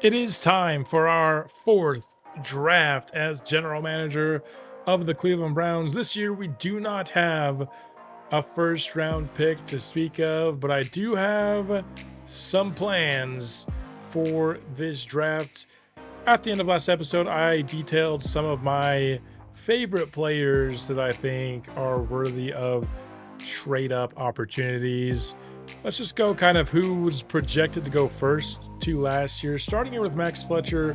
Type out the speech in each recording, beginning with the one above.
It is time for our fourth draft as general manager of the Cleveland Browns. This year, we do not have a first round pick to speak of, but I do have some plans for this draft. At the end of last episode, I detailed some of my favorite players that I think are worthy of trade up opportunities. Let's just go kind of who was projected to go first to last year, starting here with Max Fletcher,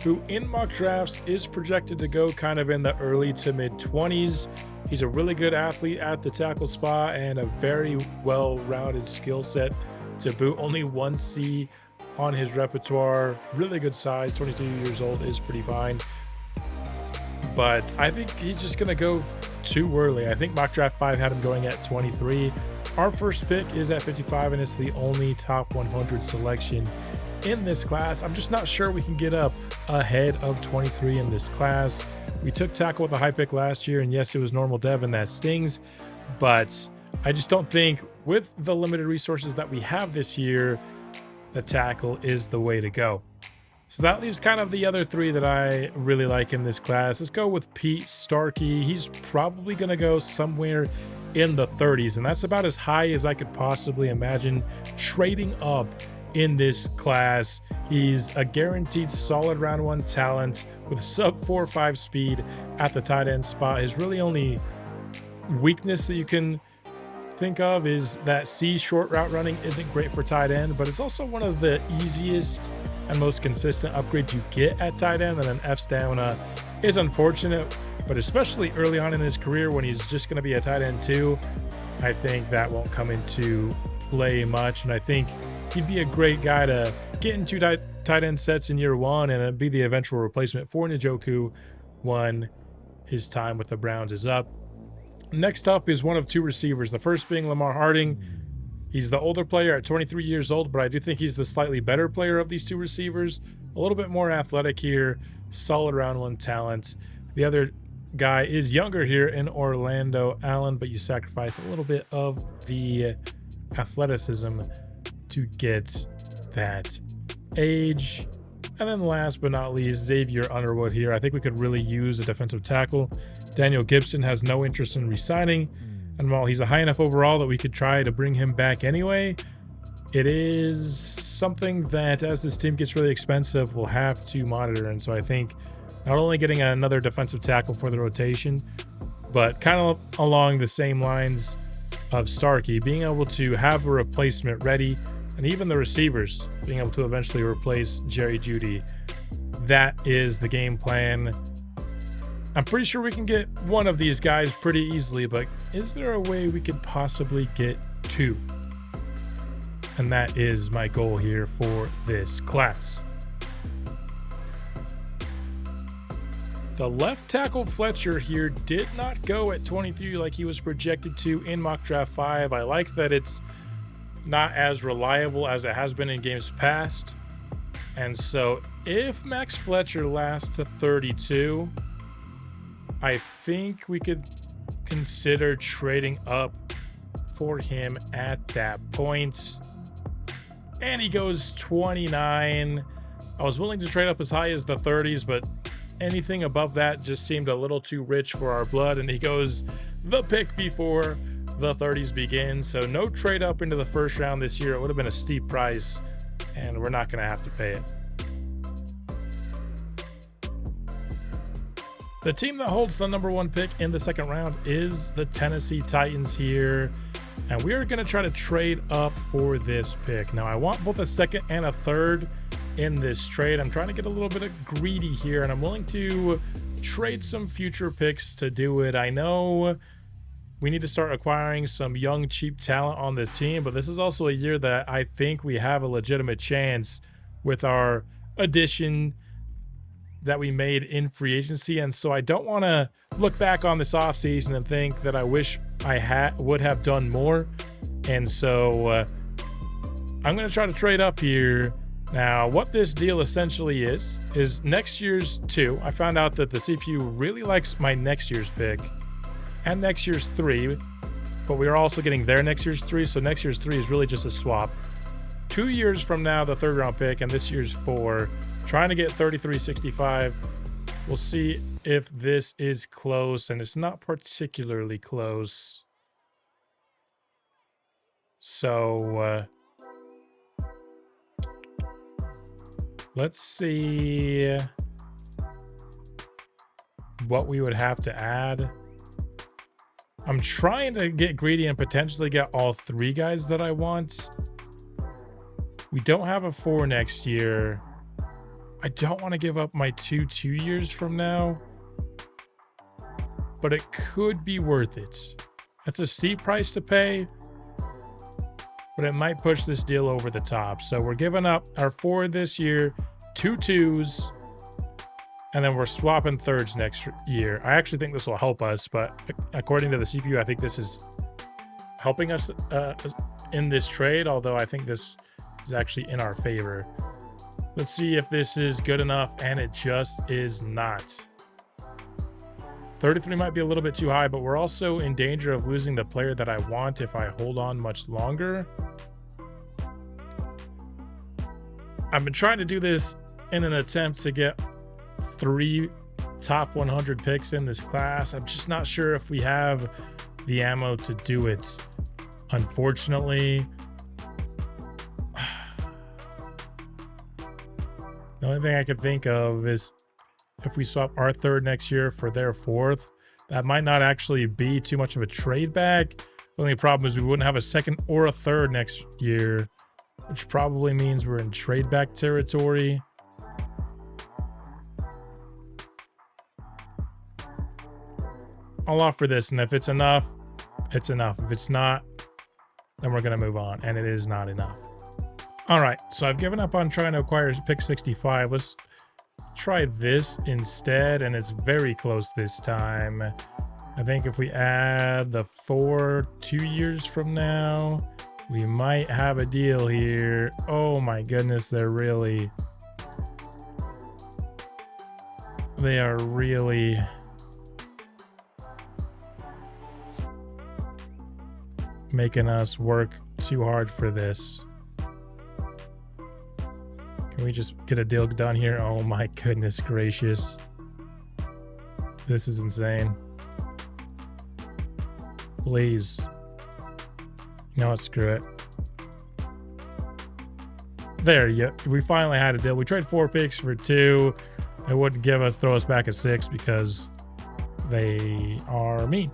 who in mock drafts is projected to go kind of in the early to mid 20s. He's a really good athlete at the tackle spot and a very well-rounded skill set to boot. Only one C on his repertoire. Really good size. 22 years old is pretty fine. But I think he's just going to go too early. I think mock draft 5 had him going at 23. Our first pick is at 55, and it's the only top 100 selection in this class. I'm just not sure we can get up ahead of 23 in this class. We took tackle with a high pick last year, and yes, it was normal dev, and that stings. But I just don't think with the limited resources that we have this year, the tackle is the way to go. So that leaves kind of the other three that I really like in this class. Let's go with Pete Starkey. He's probably going to go somewhere in the 30s, and that's about as high as I could possibly imagine trading up in this class. He's a guaranteed solid round one talent with sub 4.5 speed at the tight end spot. His really only weakness that you can think of is that C short route running isn't great for tight end, but it's also one of the easiest and most consistent upgrades you get at tight end, and an F stamina is unfortunate, but especially early on in his career when he's just going to be a tight end too, I think that won't come into play much. And I think he'd be a great guy to get into tight end sets in year one and be the eventual replacement for Njoku when his time with the Browns is up. Next up is one of two receivers, the first being Lamar Harding. He's the older player at 23 years old, but I do think he's the slightly better player of these two receivers. A little bit more athletic here, solid round one talent. The other guy is younger here in Orlando Allen, but you sacrifice a little bit of the athleticism to get that age. And then last but not least, Xavier Underwood here. I think we could really use a defensive tackle. Daniel Gibson has no interest in re-signing, and while he's a high enough overall that we could try to bring him back anyway, it is something that as this team gets really expensive, we'll have to monitor. And so I think not only getting another defensive tackle for the rotation, but kind of along the same lines of Starkey, being able to have a replacement ready, and even the receivers being able to eventually replace Jerry Jeudy. That is the game plan. I'm pretty sure we can get one of these guys pretty easily, but is there a way we could possibly get two? And that is my goal here for this class. The left tackle Fletcher here did not go at 23 like he was projected to in mock draft 5. I like that it's not as reliable as it has been in games past. And so if Max Fletcher lasts to 32, I think we could consider trading up for him at that point. And he goes 29. I was willing to trade up as high as the 30s, but anything above that just seemed a little too rich for our blood, and he goes the pick before the 30s begin. So no trade up into the first round this year. It would have been a steep price, and we're not going to have to pay it. The team that holds the number one pick in the second round is the Tennessee Titans here, and we are going to try to trade up for this pick. Now, I want both a second and a third in this trade. I'm trying to get a little bit of greedy here, and I'm willing to trade some future picks to do it. I know we need to start acquiring some young, cheap talent on the team, but this is also a year that I think we have a legitimate chance with our addition that we made in free agency. And so I don't want to look back on this offseason and think that I wish I would have done more. And so I'm going to try to trade up here. Now, what this deal essentially is next year's 2. I found out that the CPU really likes my next year's pick and next year's 3, but we are also getting their next year's 3. So next year's 3 is really just a swap. 2 years from now, the third round pick, and this year's 4 Trying to get 3365. We'll see if this is close, and it's not particularly close. So let's see what we would have to add. I'm trying to get greedy and potentially get all 3 guys that I want. We don't have a 4 next year. I don't want to give up my 2 years from now, but it could be worth it. That's a steep price to pay, but it might push this deal over the top. So we're giving up our 4 this year, 2 2s, and then we're swapping 3rds next year. I actually think this will help us, but according to the CPU, I think this is helping us in this trade, although I think this is actually in our favor. Let's see if this is good enough, and it just is not. 33 might be a little bit too high, but we're also in danger of losing the player that I want if I hold on much longer. I've been trying to do this in an attempt to get 3 top 100 picks in this class. I'm just not sure if we have the ammo to do it, unfortunately. The only thing I could think of is if we swap our 3rd next year for their 4th, that might not actually be too much of a trade back. The only problem is we wouldn't have a 2nd or a 3rd next year, which probably means we're in trade back territory. I'll offer this, and if it's enough, it's enough. If it's not, then we're going to move on, and it is not enough. All right, so I've given up on trying to acquire pick 65. Let's try this instead, and it's very close this time. I think if we add the 4 2 years from now, we might have a deal here. Oh my goodness, they are really making us work too hard for this. Can we just get a deal done here? Oh my goodness gracious. This is insane. Please. You know what? Screw it. There, we finally had a deal. We traded 4 picks for 2. They wouldn't throw us back a 6 because they are mean.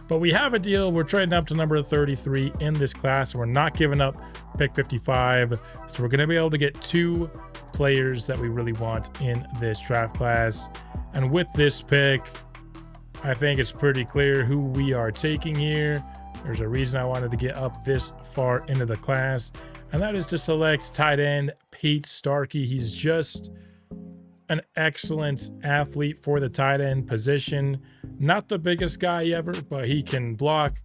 But we have a deal. We're trading up to number 33 in this class. We're not giving up pick 55. So we're going to be able to get 2 players that we really want in this draft class. And with this pick, I think it's pretty clear who we are taking here. There's a reason I wanted to get up this far into the class, and that is to select tight end Pete Starkey. He's just an excellent athlete for the tight end position. Not the biggest guy ever, but he can block,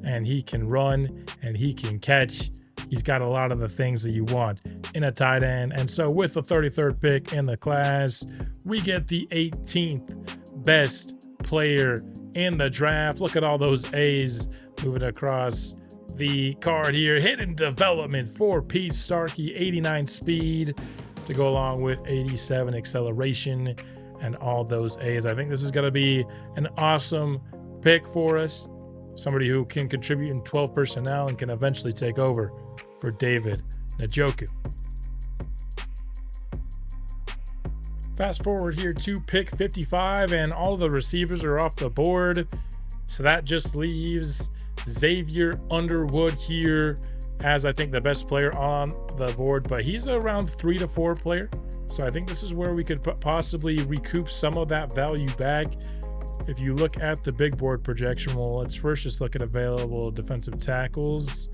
and he can run, and he can catch. He's got a lot of the things that you want in a tight end. And so with the 33rd pick in the class, we get the 18th best player in the draft. Look at all those A's moving across the card here. Hidden development for Pete Starkey, 89 speed to go along with 87 acceleration and all those A's. I think this is going to be an awesome pick for us. Somebody who can contribute in 12 personnel and can eventually take over for David Njoku. Fast forward here to pick 55, and all the receivers are off the board. So that just leaves Xavier Underwood here as I think the best player on the board, but he's around 3 to 4 player. So I think this is where we could possibly recoup some of that value back. If you look at the big board projection, well, let's first just look at available defensive tackles,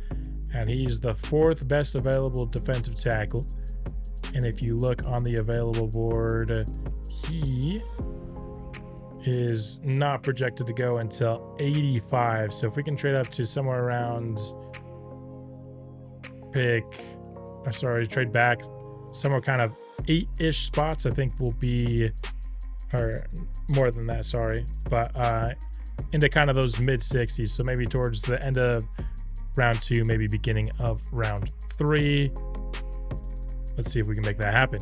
and he's the 4th best available defensive tackle. And if you look on the available board, he is not projected to go until 85. So if we can trade up to somewhere around trade back somewhere kind of 8-ish spots, I think will be, or more than that, sorry, but into kind of those mid 60s. So maybe towards the end of round 2, maybe beginning of round 3. Let's see if we can make that happen.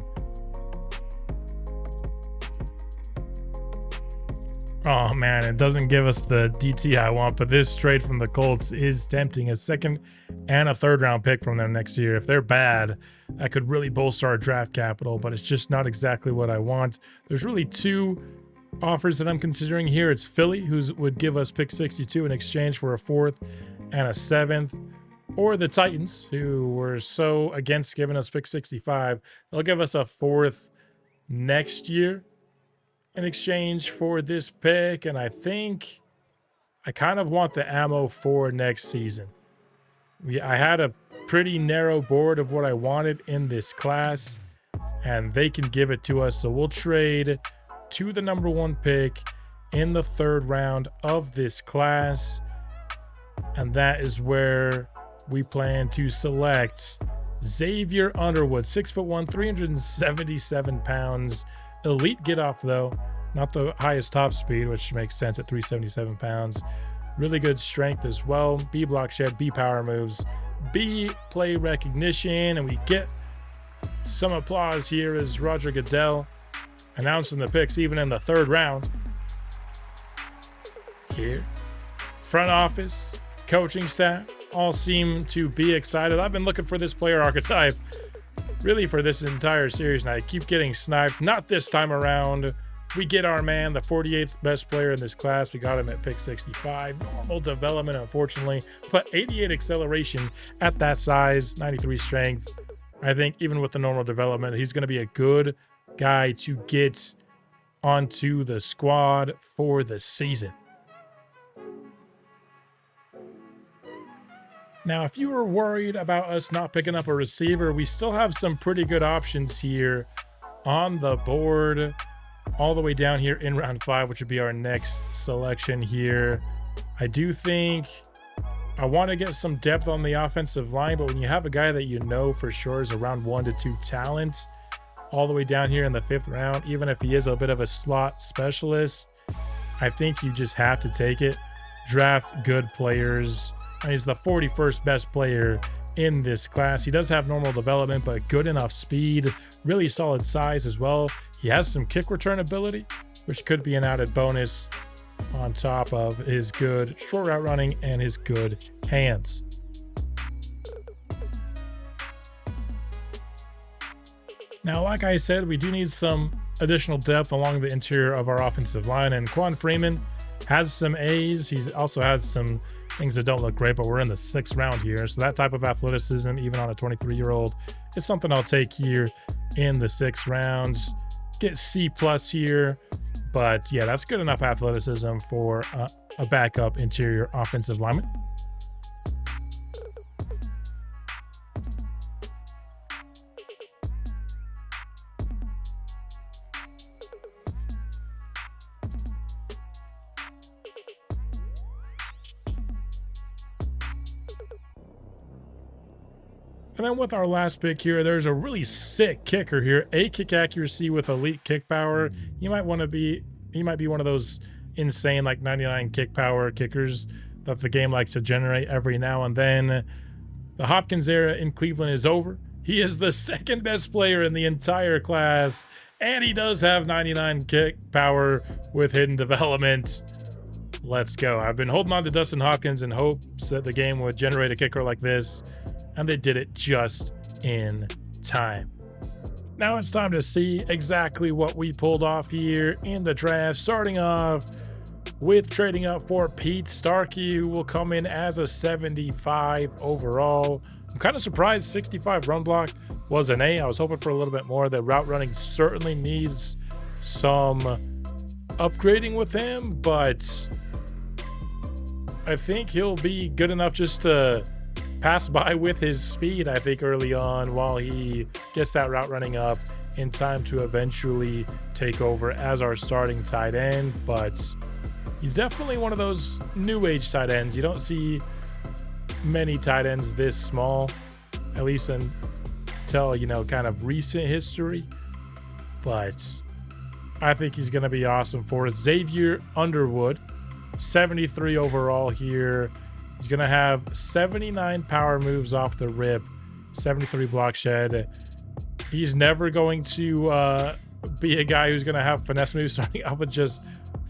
Oh man, it doesn't give us the DT I want, but this trade from the Colts is tempting. A second and a third round pick from them next year. If they're bad, that could really bolster our draft capital, but it's just not exactly what I want. There's really two offers that I'm considering here. It's Philly, who would give us pick 62 in exchange for a fourth and a seventh, or the Titans, who were so against giving us pick 65. They'll give us a fourth next year in exchange for this pick, and I think I kind of want the ammo for next season. I had a pretty narrow board of what I wanted in this class, and they can give it to us, so we'll trade to the number 1 pick in the 3rd round of this class, and that is where we plan to select Xavier Underwood, 6'1", 377 pounds. Elite get off though, not the highest top speed, which makes sense at 377 pounds. Really good strength as well. B block shed, B power moves, B play recognition, and we get some applause here as Roger Goodell announcing the picks even in the 3rd round. Here, front office, coaching staff, all seem to be excited. I've been looking for this player archetype really for this entire series, and I keep getting sniped. Not this time around. We get our man, the 48th best player in this class. We got him at pick 65. Normal development, unfortunately, but 88 acceleration at that size, 93 strength. I think even with the normal development, he's going to be a good guy to get onto the squad for the season. Now, if you were worried about us not picking up a receiver, we still have some pretty good options here on the board all the way down here in round 5, which would be our next selection here. I do think I want to get some depth on the offensive line, but when you have a guy that you know for sure is around 1 to 2 talent all the way down here in the 5th round, even if he is a bit of a slot specialist, I think you just have to take it. Draft good players. And he's the 41st best player in this class. He does have normal development, but good enough speed, really solid size as well. He has some kick return ability, which could be an added bonus on top of his good short route running and his good hands. Now, like I said, we do need some additional depth along the interior of our offensive line, and Quan Freeman has some A's. He also has some things that don't look great, but we're in the 6th round here, so that type of athleticism, even on a 23-year-old, is something I'll take here in the 6th rounds. Get C+ here, but yeah, that's good enough athleticism for a backup interior offensive lineman. And then with our last pick here, there's a really sick kicker here. A kick accuracy with elite kick power. He might be one of those insane like 99 kick power kickers that the game likes to generate every now and then. The Hopkins era in Cleveland is over. He is the 2nd best player in the entire class, and he does have 99 kick power with hidden development. Let's go. I've been holding on to Dustin Hopkins in hopes that the game would generate a kicker like this, and they did it just in time. Now it's time to see exactly what we pulled off here in the draft, starting off with trading up for Pete Starkey, who will come in as a 75 overall. I'm kind of surprised 65 run block was an A. I was hoping for a little bit more. The route running certainly needs some upgrading with him, but I think he'll be good enough just to pass by with his speed, I think, early on while he gets that route running up in time to eventually take over as our starting tight end. But he's definitely one of those new age tight ends. You don't see many tight ends this small, at least until, kind of recent history. But I think he's going to be awesome for us. Xavier Underwood, 73 overall here. He's going to have 79 power moves off the rip, 73 block shed. He's never going to be a guy who's going to have finesse moves starting out with just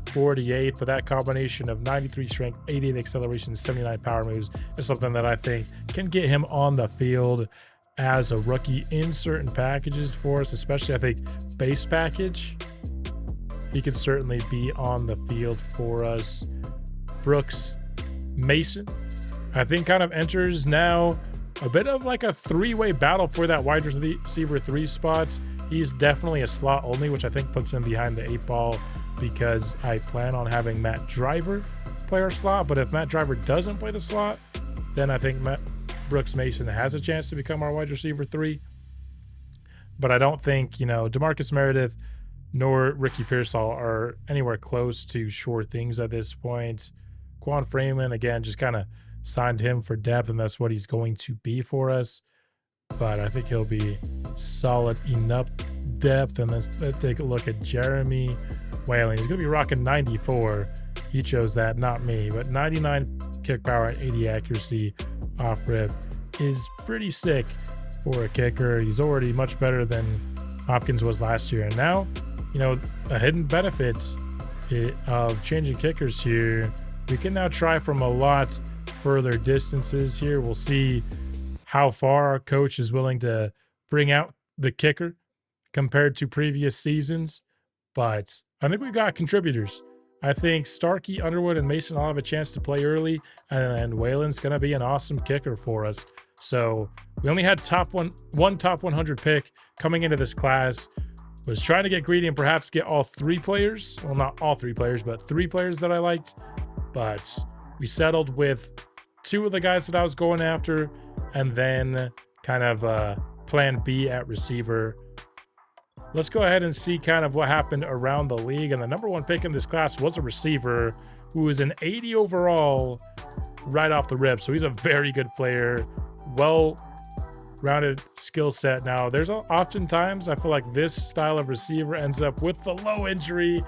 48th, but that combination of 93 strength, 88 acceleration, 79 power moves is something that I think can get him on the field as a rookie in certain packages for us, especially I think base package. He could certainly be on the field for us. Brooks Mason, I think, kind of enters now a bit of like a three-way battle for that wide receiver 3 spots. He's definitely a slot only, which I think puts him behind the 8 ball because I plan on having Matt Driver play our slot. But if Matt Driver doesn't play the slot, then I think Brooks Mason has a chance to become our wide receiver 3. But I don't think, DeMarcus Meredith nor Ricky Pearsall are anywhere close to sure things at this point. Quan Freeman, again, just kind of signed him for depth, and that's what he's going to be for us. But I think he'll be solid enough depth. And let's take a look at Jeremy Whalen. He's going to be rocking 94. He chose that, not me. But 99 kick power at 80 accuracy off rip is pretty sick for a kicker. He's already much better than Hopkins was last year. And now, a hidden benefit of changing kickers here, we can now try from a lot further distances here. We'll see how far our coach is willing to bring out the kicker compared to previous seasons. But I think we've got contributors. I think Starkey, Underwood, and Mason all have a chance to play early, and Whalen's going to be an awesome kicker for us. So we only had one top 100 pick coming into this class. Was trying to get greedy and perhaps get all 3 players. Well, not all 3 players, but 3 players that I liked. But we settled with 2 of the guys that I was going after, and then kind of plan B at receiver. Let's go ahead and see kind of what happened around the league. And the number 1 pick in this class was a receiver who was an 80 overall right off the rip. So he's a very good player, well-rounded skill set. Now, there's oftentimes I feel like this style of receiver ends up with the low injury,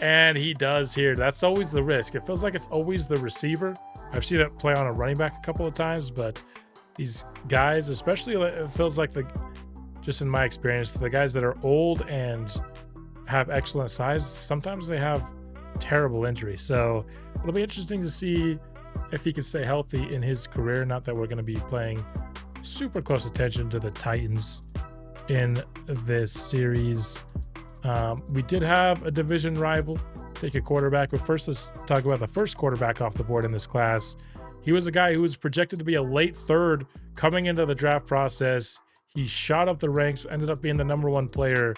and he does here. That's always the risk. It feels like it's always the receiver. I've seen it play on a running back a couple of times, but these guys, especially, it feels like just in my experience, the guys that are old and have excellent size, sometimes they have terrible injury. So it'll be interesting to see if he can stay healthy in his career. Not that we're going to be playing super close attention to the Titans in this series. We did have a division rival take a quarterback, but first let's talk about the first quarterback off the board in this class. He was a guy who was projected to be a late 3rd coming into the draft process. He shot up the ranks, ended up being the number 1 player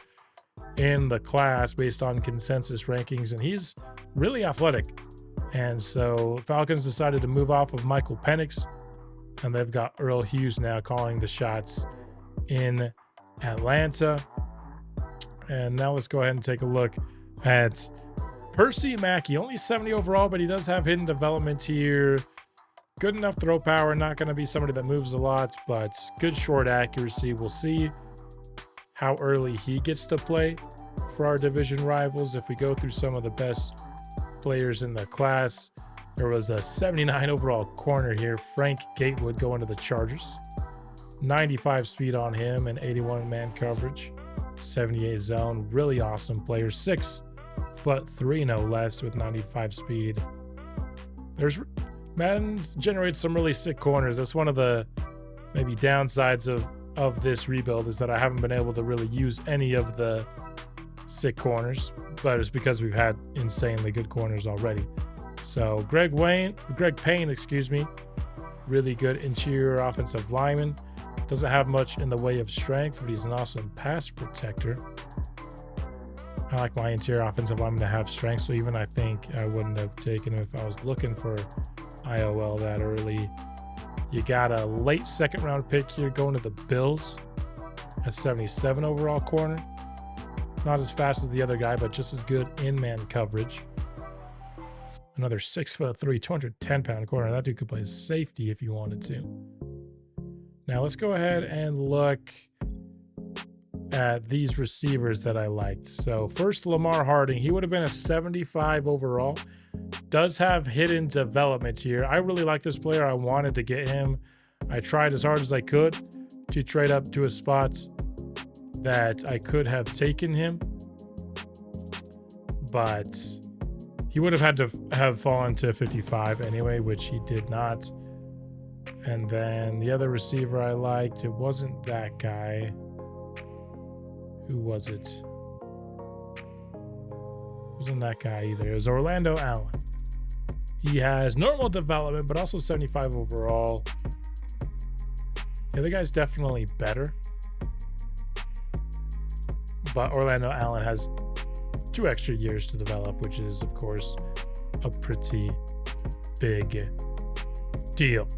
in the class based on consensus rankings, and he's really athletic. And so Falcons decided to move off of Michael Penix, and they've got Earl Hughes now calling the shots in Atlanta. And now let's go ahead and take a look at Percy Mackey. Only 70 overall, but he does have hidden development here. Good enough throw power, not going to be somebody that moves a lot, but good short accuracy. We'll see how early he gets to play for our division rivals. If we go through some of the best players in the class, there was a 79 overall corner here, Frank Gatewood, going to the Chargers. 95 speed on him and 81 man coverage, 78 zone. Really awesome player. 6'3", no less, with 95 speed. Madden generates some really sick corners. That's one of the maybe downsides of this rebuild, is that I haven't been able to really use any of the sick corners, but it's because we've had insanely good corners already. So Greg Payne, really good interior offensive lineman. Doesn't have much in the way of strength, but he's an awesome pass protector. I like my interior offensive lineman to have strength, so even I think I wouldn't have taken him if I was looking for IOL that early. You got a late 2nd round pick here going to the Bills. A 77 overall corner. Not as fast as the other guy, but just as good in man coverage. Another 6'3", 210-pound corner. That dude could play safety if you wanted to. Now let's go ahead and look at these receivers that I liked. So first, Lamar Harding. He would have been a 75 overall. Does have hidden development here. I really like this player. I wanted to get him. I tried as hard as I could to trade up to a spot that I could have taken him. But He would have had to have fallen to 55 anyway, which he did not. And then the other receiver I liked, it wasn't that guy. Who was it? It wasn't that guy either. It was Orlando Allen. He has normal development, but also 75 overall. The other guy's definitely better. But Orlando Allen has 2 extra years to develop, which is, of course, a pretty big deal.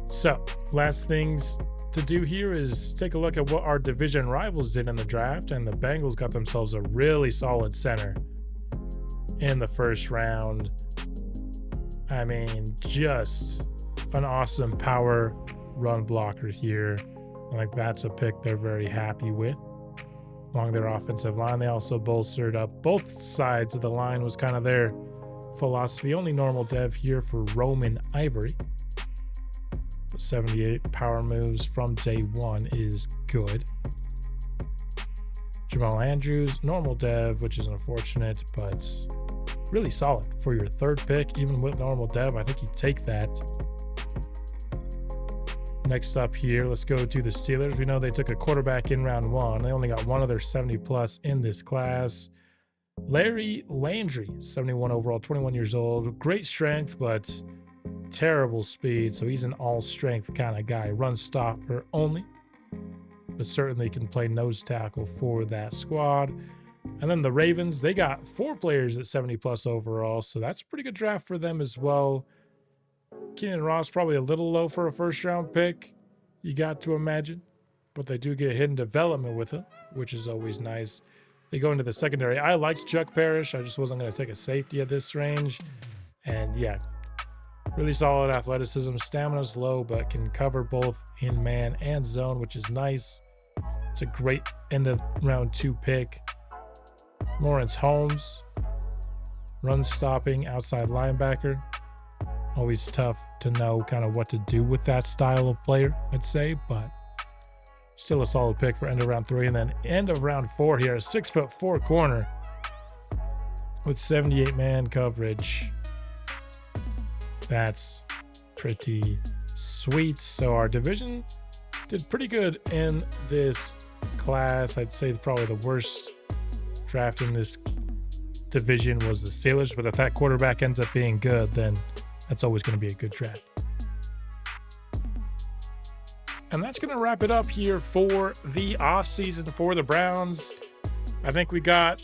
So, last things to do here is take a look at what our division rivals did in the draft, and the Bengals got themselves a really solid center in the first round. I mean, just an awesome power run blocker here. Like, that's a pick they're very happy with. Along their offensive line, they also bolstered up both sides of the line, was kind of their philosophy. Only normal dev here for Roman Ivory. 78 power moves from day one is good. Jamal Andrews, normal dev, which is unfortunate, but really solid for your 3rd pick. Even with normal dev, I think you take that. Next up here, let's go to the Steelers. We know they took a quarterback in round 1. They only got one other 70 plus in this class. Larry Landry, 71 overall, 21 years old. Great strength, but terrible speed. So he's an all-strength kind of guy. Run stopper only, but certainly can play nose tackle for that squad. And then the Ravens, they got 4 players at 70 plus overall. So that's a pretty good draft for them as well. Keenan Ross probably a little low for a first-round pick, you got to imagine. But they do get hidden development with him, which is always nice. They go into the secondary. I liked Chuck Parrish. I just wasn't going to take a safety at this range. And yeah, really solid athleticism. Stamina's low, but can cover both in man and zone, which is nice. It's a great end of round 2 pick. Lawrence Holmes, run stopping outside linebacker. Always tough to know kind of what to do with that style of player, I'd say, but still a solid pick for end of round 3. And then end of round 4 here, a 6'4" corner with 78 man coverage. That's pretty sweet. So our division did pretty good in this class. I'd say probably the worst draft in this division was the Steelers, but if that quarterback ends up being good, then that's always going to be a good draft. And that's going to wrap it up here for the offseason for the Browns. I think we got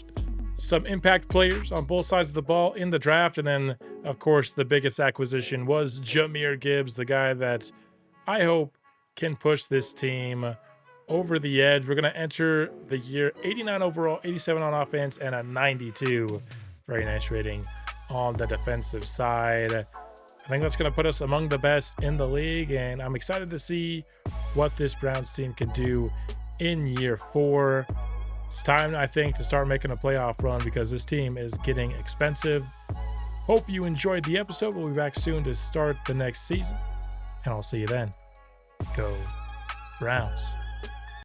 some impact players on both sides of the ball in the draft. And then, of course, the biggest acquisition was Jahmyr Gibbs, the guy that I hope can push this team over the edge. We're going to enter the year 89 overall, 87 on offense, and a 92. Very nice rating on the defensive side. I think that's going to put us among the best in the league, and I'm excited to see what this Browns team can do in year 4. It's time, I think, to start making a playoff run because this team is getting expensive. Hope you enjoyed the episode. We'll be back soon to start the next season, and I'll see you then. Go Browns.